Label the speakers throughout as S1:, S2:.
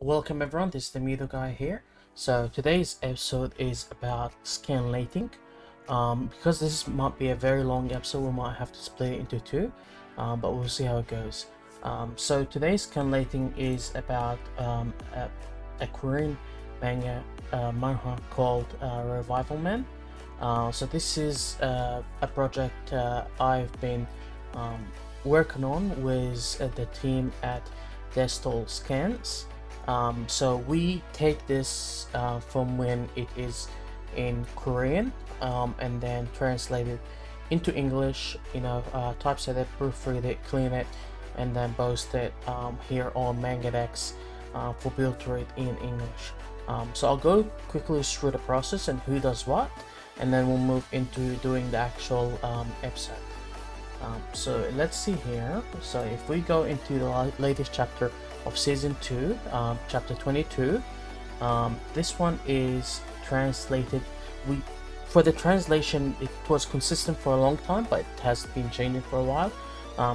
S1: Welcome everyone, this is the Medo guy here. So today's episode is about scanlating. Because this might be a very long episode, we might have to split it into two, but we'll see how it goes. So today's scanlating is about a Korean manhwa called Revival Man. So this is a project I've been working on with the team at Desktop Scans. So we take this from when it is in Korean and then translate it into English, typeset it, proofread it, clean it, and then post it here on MangaDex for build to read in English. So I'll go quickly through the process and who does what, and then we'll move into doing the actual episode. So let's see here. So if we go into the latest chapter of season 2, chapter 22, this one is translated. For the translation, it was consistent for a long time, but it has been changing for a while.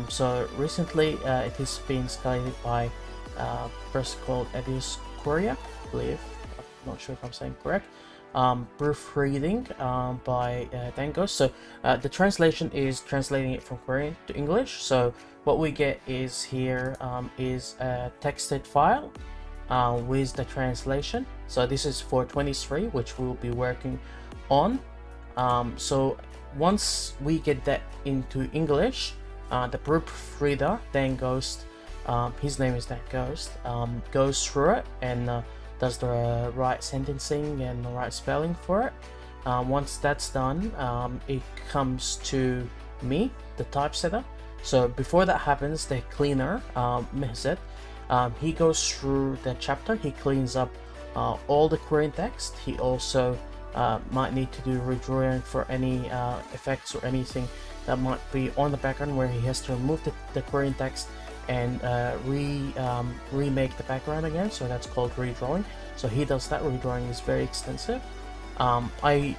S1: So recently it has been scalated by a person called Edius Korea, I believe. I'm not sure if I'm saying correct. Proofreading by Dango. So the translation is translating it from Korean to English. So what we get is here is a texted file with the translation. So this is for 23, which we'll be working on. So once we get that into English, the proofreader, Dan Ghost, his name is Dan Ghost, goes through it and does the right sentencing and the right spelling for it. Once that's done, it comes to me, the typesetter. So before that happens, the cleaner, Mehzet, he goes through the chapter, he cleans up all the Korean text. He also might need to do redrawing for any effects or anything that might be on the background where he has to remove the Korean text and remake the background again. So that's called redrawing. So he does that. Redrawing is very extensive. I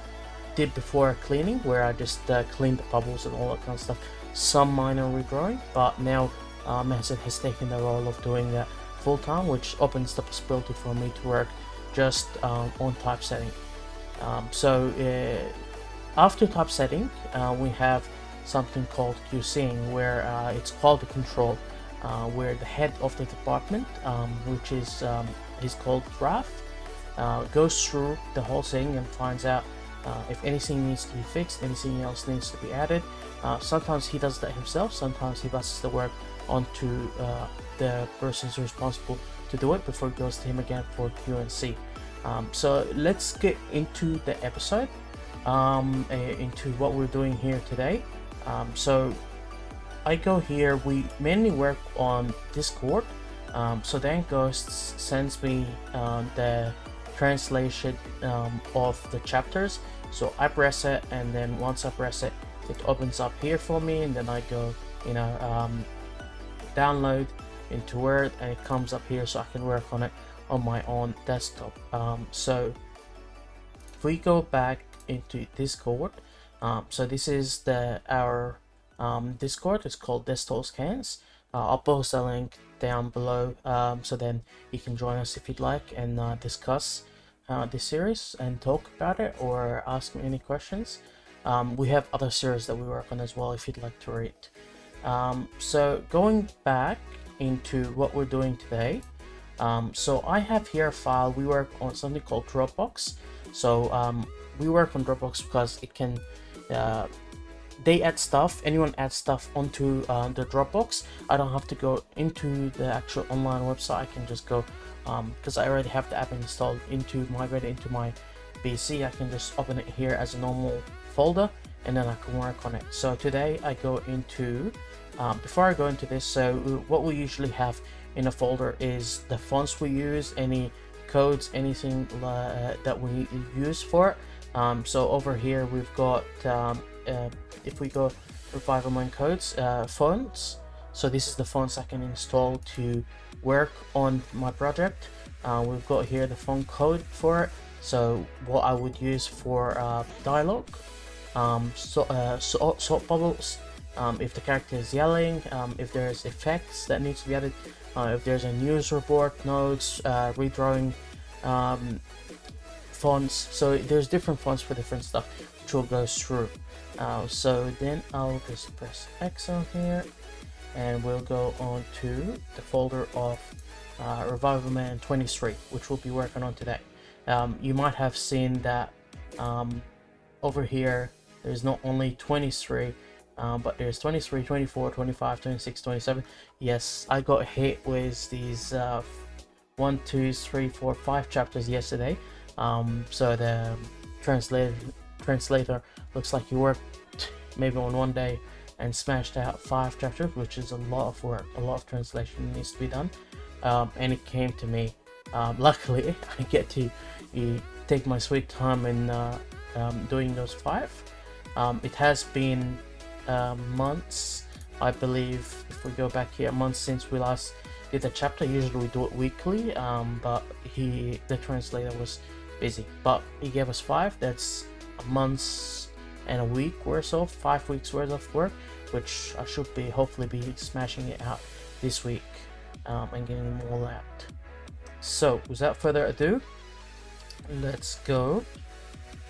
S1: did before cleaning, where I just cleaned the bubbles and all that kind of stuff, some minor redrawing, but now Mehzet has taken the role of doing that full time, which opens the possibility for me to work just on typesetting. So after typesetting, we have something called QCing, where it's quality control, where the head of the department, which is called Graph, goes through the whole thing and finds out if anything needs to be fixed, anything else needs to be added. Sometimes he does that himself, sometimes he passes the work onto the person who's responsible to do it before it goes to him again for QC. So let's get into the episode, into what we're doing here today. So I go here, we mainly work on Discord. So then Ghost sends me the translation of the chapters. So I press it, and then once I press it, it opens up here for me, and then I go download into Word, and it comes up here so I can work on it on my own desktop. So if we go back into Discord, so this is our Discord. It's called Desktop Scans. I'll post a link down below, so then you can join us if you'd like and discuss this series and talk about it or ask me any questions. We have other series that we work on as well if you'd like to read. So going back into what we're doing today, so I have here a file. We work on something called Dropbox. So we work on Dropbox because it can they add stuff, anyone adds stuff onto the Dropbox. I don't have to go into the actual online website. I can just go, because I already have the app installed, migrate it into my PC. I can just open it here as a normal folder, and then I can work on it. So today I go into, before I go into this, so what we usually have in a folder is the fonts we use, any codes, anything that we use for it. So over here we've got, if we go Revival Man codes, fonts. So this is the fonts I can install to work on my project. We've got here the font code for it. So what I would use for dialogue, salt bubbles, if the character is yelling, if there's effects that needs to be added, if there's a news report, notes, redrawing, fonts. So there's different fonts for different stuff, which we'll go through. So then I'll just press X on here, and we'll go on to the folder of Revival Man 23, which we'll be working on today. You might have seen that over here there's not only 23, but there's 23, 24, 25, 26, 27. Yes, I got hit with these 1, 2, 3, 4, 5 chapters yesterday. So the translator looks like he worked maybe on one day and smashed out 5 chapters, which is a lot of work. A lot of translation needs to be done, and it came to me. Luckily I get to take my sweet time in doing those 5. It has been months, I believe, if we go back here, months since we last did the chapter. Usually we do it weekly, but the translator was busy, but he gave us 5. That's a month's and a week worth of 5 weeks worth of work, which I should be hopefully be smashing it out this week, and getting them all out. So without further ado, let's go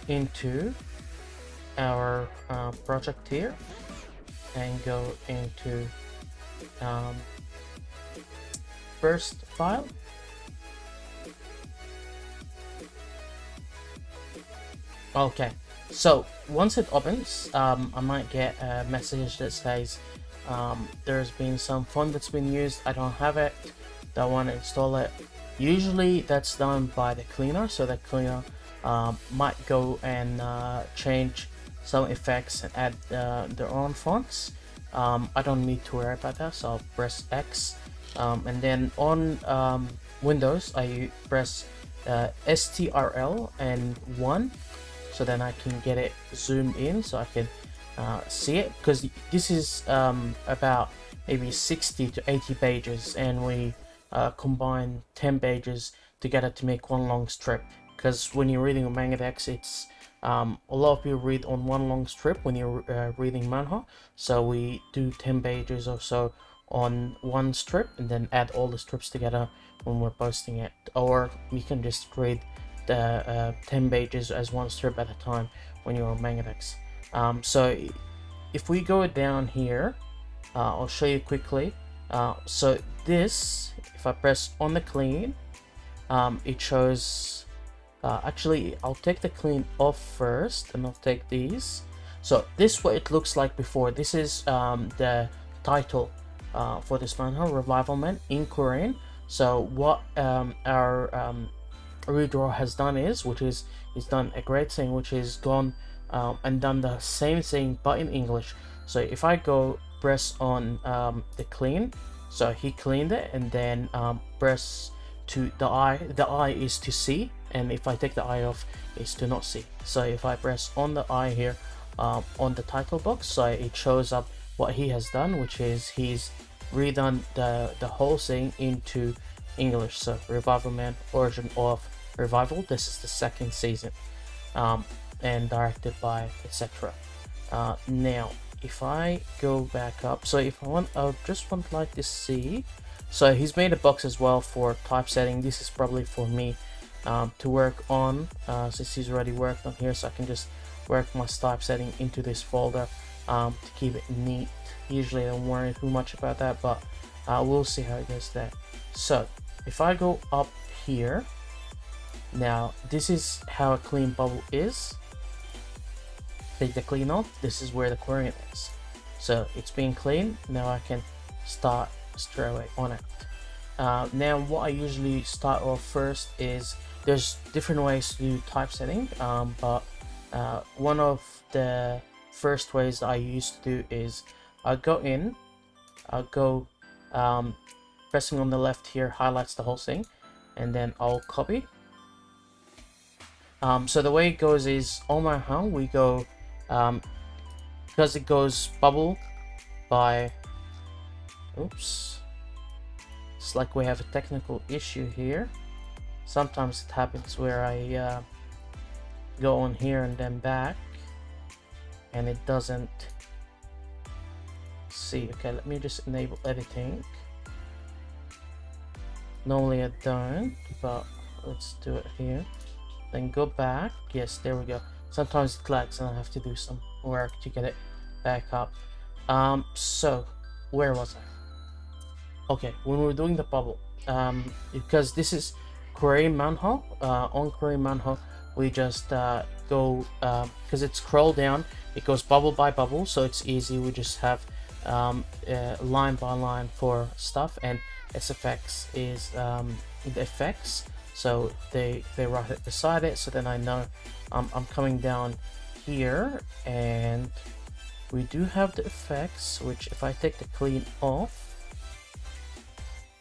S1: into our project here and go into first file. Okay, so once it opens, I might get a message that says there's been some font that's been used. I don't have it, don't want to install it. Usually that's done by the cleaner, so the cleaner might go and change some effects and add their own fonts. I don't need to worry about that, so I'll press X, and then on Windows I press STRL and 1, so then I can get it zoomed in so I can see it, because this is about maybe 60 to 80 pages, and we combine 10 pages together to make one long strip. Because when you're reading a manga text, it's a lot of people read on one long strip when you're reading manhwa, so we do 10 pages or so on one strip and then add all the strips together when we're posting it. Or you can just read the 10 pages as one strip at a time when you're on manga text. So if we go down here, I'll show you quickly. So this, if I press on the clean, it shows, actually I'll take the clean off first and I'll take these. So this is what it looks like before. This is the title for this manhwa, Revival Man in Korean. So what our redraw has done is, he's done a great thing, which is gone and done the same thing but in English. So if I go press on the clean, so he cleaned it, and then press to the eye is to see, and if I take the eye off, is to not see. So if I press on the eye here on the title box, so it shows up what he has done, which is he's redone the whole thing into English. So Revival Man, Origin of Revival, this is the 2nd season, and directed by etc. Now if I go back up, so if I want, I just want like to see, so he's made a box as well for typesetting. This is probably for me to work on, since he's already worked on here, so I can just work my typesetting into this folder to keep it neat. Usually I don't worry too much about that, but we'll see how it goes there. So if I go up here, now this is how a clean bubble is. Take the clean off, this is where the query is. So it's being clean, now I can start straight away on it. Now what I usually start off first is, there's different ways to do typesetting, but one of the first ways I used to do is I'll go in, I'll go pressing on the left here highlights the whole thing, and then I'll copy. So the way it goes is on my hand we go, because it goes bubble by, oops, it's like we have a technical issue here. Sometimes it happens where I go on here and then back, and it doesn't let's see. Okay, let me just enable editing. Normally I don't, but let's do it here. Then go back. Yes, there we go. Sometimes it lags and I have to do some work to get it back up. So where was I? Okay, when we were doing the bubble, because this is query manhole, on query manhole we just go, because it's scroll down, it goes bubble by bubble, so it's easy. We just have line by line for stuff, and SFX is the effects, so they write it beside it, so then I know I'm coming down here, and we do have the effects, which if I take the clean off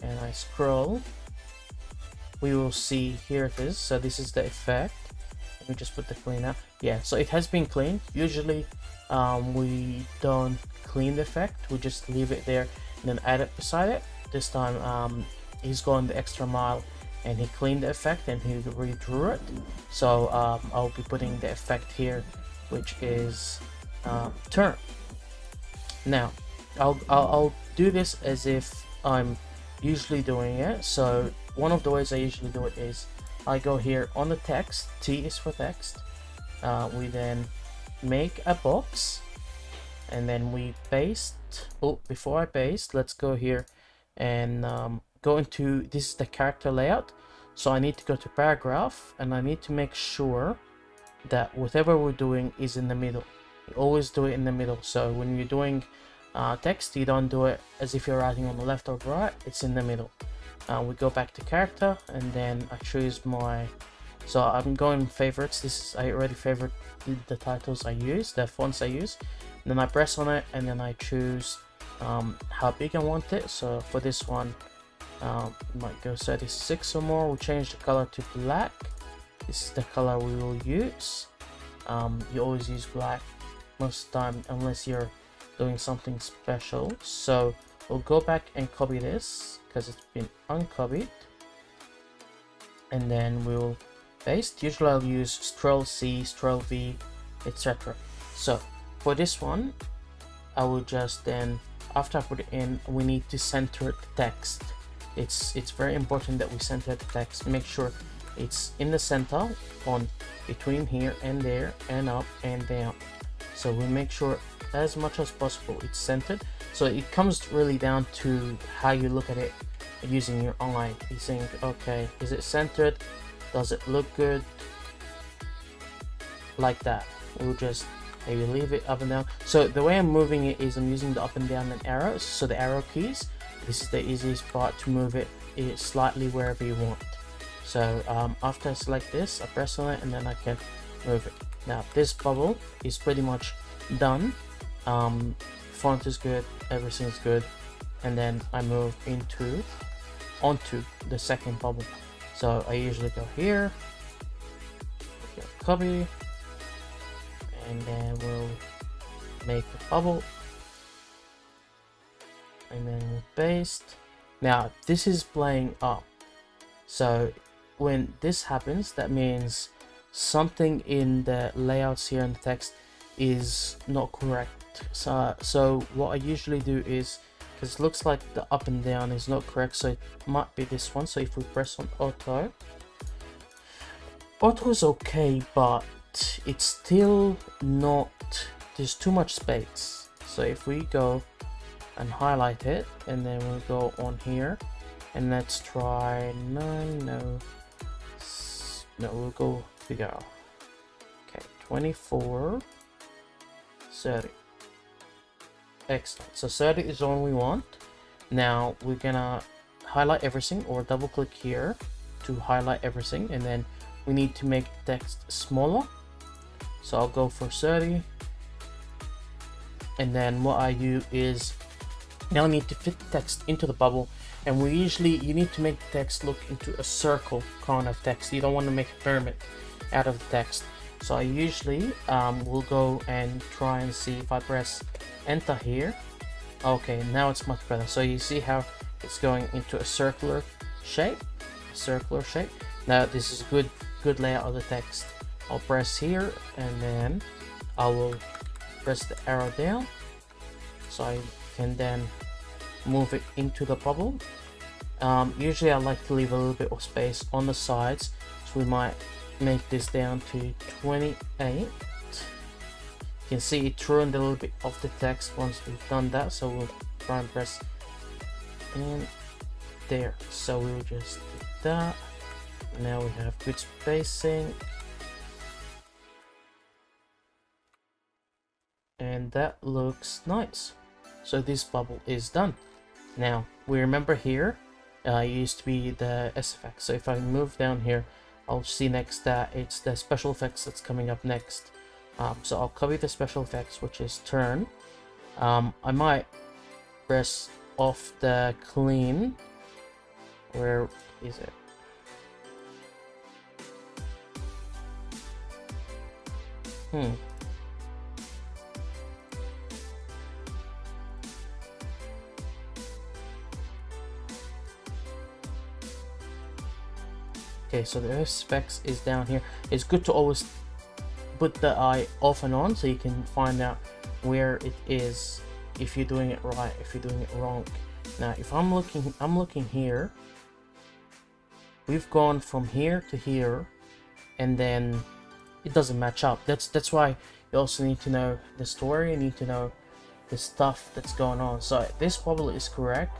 S1: and I scroll, we will see here it is. So this is the effect. Let me just put the clean out. Yeah, so it has been cleaned. Usually we don't clean the effect, we just leave it there and then add it beside it. This time he's going the extra mile and he cleaned the effect and he redrew it. So I'll be putting the effect here, which is turn. Now I'll do this as if I'm usually doing it. So one of the ways I usually do it is I go here on the text, T is for text, we then make a box and then we paste. Oh, before I paste, let's go here and go into, this is the character layout, so I need to go to paragraph and I need to make sure that whatever we're doing is in the middle. You always do it in the middle. So when you're doing text, you don't do it as if you're writing on the left or right, it's in the middle. We go back to character and then I choose my, so I'm going favorites. This is, I already favorite the titles I use, the fonts I use, and then I press on it and then I choose how big I want it. So for this one might go 36 or more. We'll change the color to black. This is the color we will use. You always use black most of the time unless you're doing something special. So we'll go back and copy this because it's been uncopied, and then we'll paste. Usually I'll use Ctrl C, Ctrl V, etc. So for this one I will just then, after I put it in, we need to center the text. It's very important that we center the text. Make sure it's in the center, on between here and there and up and down. So we make sure as much as possible it's centered. So it comes really down to how you look at it using your eye. You think, okay, is it centered? Does it look good? Like that. We'll just maybe leave it up and down. So the way I'm moving it is I'm using the up and down and arrows. So the arrow keys, this is the easiest part to move it slightly wherever you want. So after I select this, I press on it and then I can move it. Now this bubble is pretty much done. Font is good, everything's good, and then I move onto the second bubble. So I usually go here, copy, and then we'll make a bubble, and then we'll paste. Now this is playing up, so when this happens, that means something in the layouts here in the text is not correct. So what I usually do is, because it looks like the up and down is not correct, so it might be this one. So if we press on auto is okay, but it's still not, there's too much space. So if we go and highlight it and then we'll go on here and let's try no, we'll go figure out. Okay, 24, 30. Excellent. So 30 is all we want. Now we're gonna highlight everything, or double click here to highlight everything, and then we need to make text smaller. So I'll go for 30, and then what I do is now I need to fit the text into the bubble, and you need to make the text look into a circle kind of text. You don't want to make a pyramid out of the text. So I usually will go and try and see if I press enter here. Okay, now it's much better. So you see how it's going into a circular shape. Now this is good layout of the text. I'll press here and then I will press the arrow down. So I can then move it into the bubble. Usually I like to leave a little bit of space on the sides, so we might make this down to 28. You can see it ruined a little bit of the text once we've done that, so we'll try and press in there. So we'll just do that. Now we have good spacing, and that looks nice. So this bubble is done. Now we remember here used to be the SFX, so if I move down here, I'll see next that it's the special effects that's coming up next. So I'll copy the special effects, which is turn. I might press off the clean. Where is it? Okay, so the specs is down here. It's good to always put the eye off and on so you can find out where it is, if you're doing it right, if you're doing it wrong. Now if I'm looking here, we've gone from here to here, and then it doesn't match up. That's why you also need to know the story, you need to know the stuff that's going on. So this bubble is correct,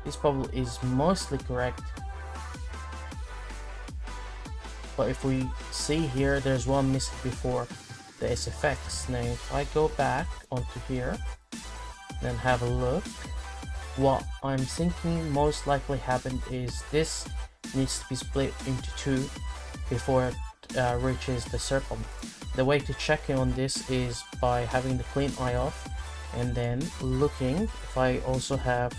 S1: this bubble is mostly correct, but if we see here, there's one missing before the SFX. Now if I go back onto here then have a look, what I'm thinking most likely happened is this needs to be split into two before it reaches the circle. The way to check in on this is by having the clean eye off and then looking. If I also have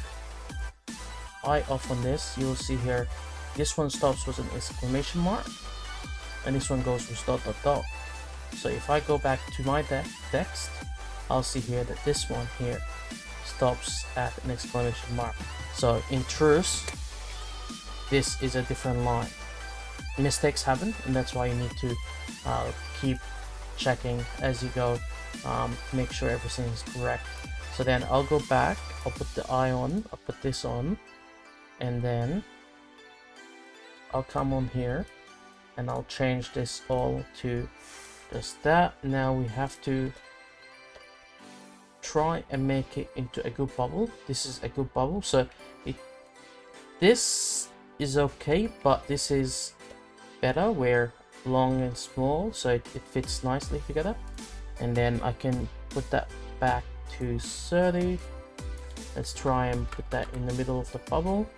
S1: eye off on this, you'll see here this one stops with an exclamation mark and this one goes with dot dot dot. So if I go back to my text, I'll see here that this one here stops at an exclamation mark. So in truth, this is a different line. Mistakes happen, and that's why you need to keep checking as you go, make sure everything is correct. So then I'll go back, I'll put the eye on, I'll put this on, and then I'll come on here and I'll change this all to just that. Now we have to try and make it into a good bubble. This is a good bubble, so this is okay, but this is better where long and small, so it fits nicely together. And then I can put that back to 30. Let's try and put that in the middle of the bubble.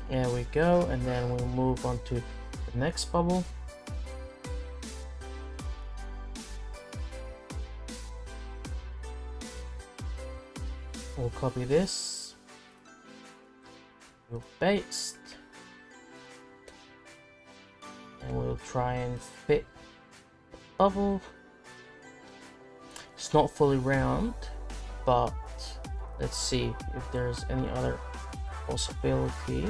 S1: There we go, and then we'll move on to the next bubble. We'll copy this, we'll paste, and we'll try and fit the bubble. It's not fully round, but let's see if there's any other possibility.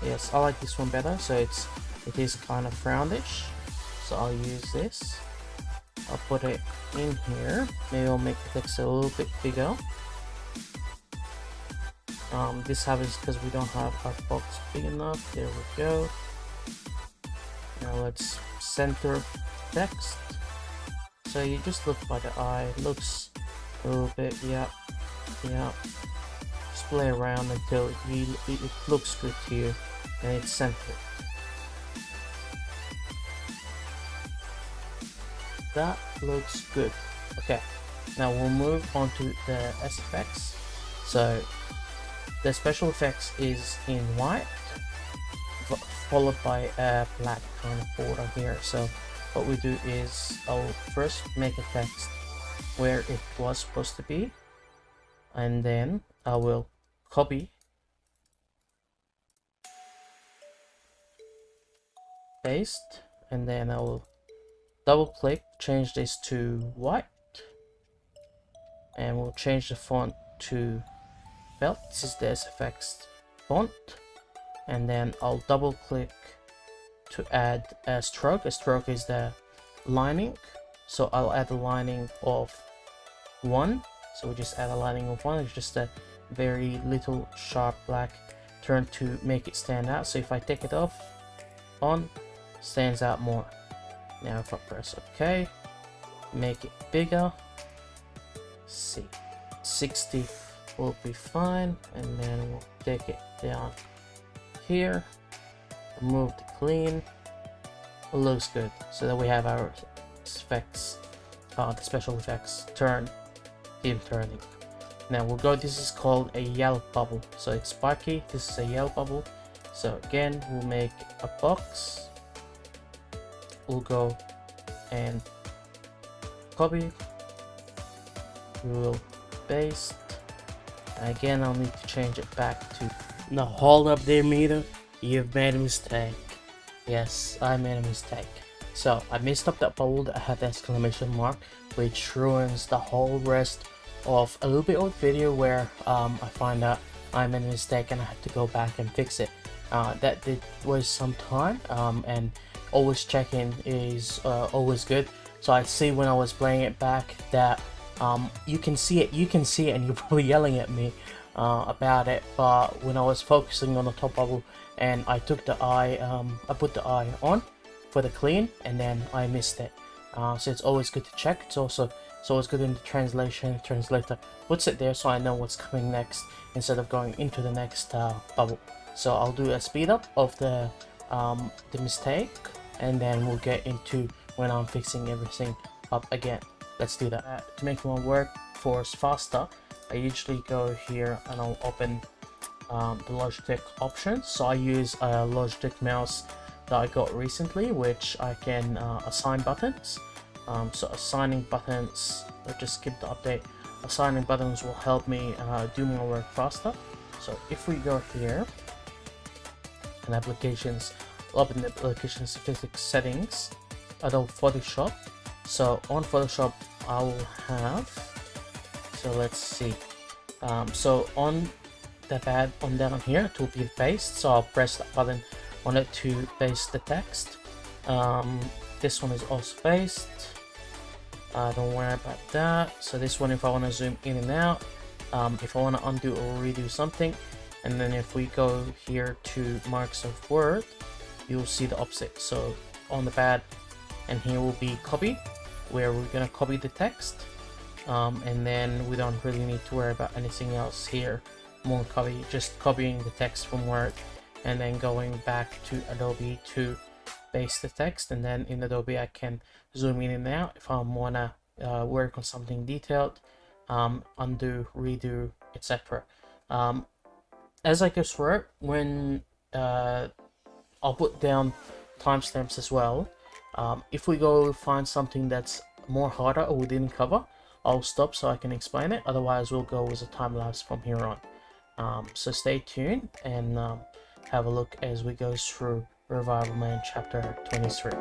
S1: Yes, I like this one better, so it is kind of roundish, so I'll use this. I'll put it in here. Maybe I'll make the text a little bit bigger. This happens because we don't have our box big enough. There we go. Now let's center text. So you just look by the eye. It looks a little bit, yeah. Just play around until it looks good to you and it's centered. That looks good. Okay, now we'll move on to the SFX. So the special effects is in white, followed by a black kind of border here. So what we do is I'll first make a text where it was supposed to be, and then I will copy, paste, and then I will double click, change this to white, and we'll change the font to felt. This is the SFX font, and then I'll double click to add a stroke. A stroke is the lining, so I'll add a lining of 1. So we just add a lining of 1. It's just a very little sharp black turn to make it stand out. So if I take it off, on, stands out more. Now if I press OK, make it bigger, see, 60 will be fine, and then we'll take it down here, remove the clean. It looks good. So that we have our effects, the special effects turn, keep turning. Now we'll go, this is called a yellow bubble, so it's spiky. This is a yellow bubble. So again, we'll make a box, we'll go and copy, we'll paste. Again, I'll need to change it back to, now hold up there, Medo, you've made a mistake. Yes, I made a mistake. So I messed up that bubble that had the exclamation mark, which ruins the whole rest of a little bit of video where I find out I made a mistake and I had to go back and fix it. That did waste some time, and always checking is always good. So I see when I was playing it back that you can see it, and you're probably yelling at me about it, but when I was focusing on the top bubble and I took the eye, I put the eye on for the clean, and then I missed it. So it's always good to check. It's always good in the translation. Translator puts it there so I know what's coming next instead of going into the next bubble. So I'll do a speed up of the mistake, and then we'll get into when I'm fixing everything up again. Let's do that. To make my workforce faster, I usually go here and I'll open the Logitech options. So I use a Logitech mouse that I got recently, which I can assign buttons. So assigning buttons, let's just skip the update. Assigning buttons will help me do my work faster. So if we go here and applications, I'll open the application statistics settings, Adobe Photoshop. So on Photoshop I will have, so let's see, so on the pad on down here it will be paste, so I'll press that button on it to paste the text. This one is also paste, don't worry about that. So this one, if I want to zoom in and out, if I want to undo or redo something, and then if we go here to Microsoft Word, you'll see the opposite. So on the pad, and here will be copy, where we're gonna copy the text, and then we don't really need to worry about anything else here. More copy, just copying the text from Word and then going back to Adobe to paste the text, and then in Adobe I can zoom in and out if I wanna work on something detailed, undo, redo, etc. As I just wrote, when I'll put down timestamps as well. If we go find something that's more harder or we didn't cover, I'll stop so I can explain it. Otherwise, we'll go with a time lapse from here on. So stay tuned and have a look as we go through Revival Man chapter 23.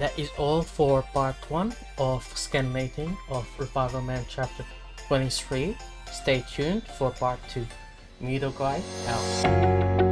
S1: that is all for part 1 of Scanlating of Revival Man chapter 23. Stay tuned for part 2. Medo guy out.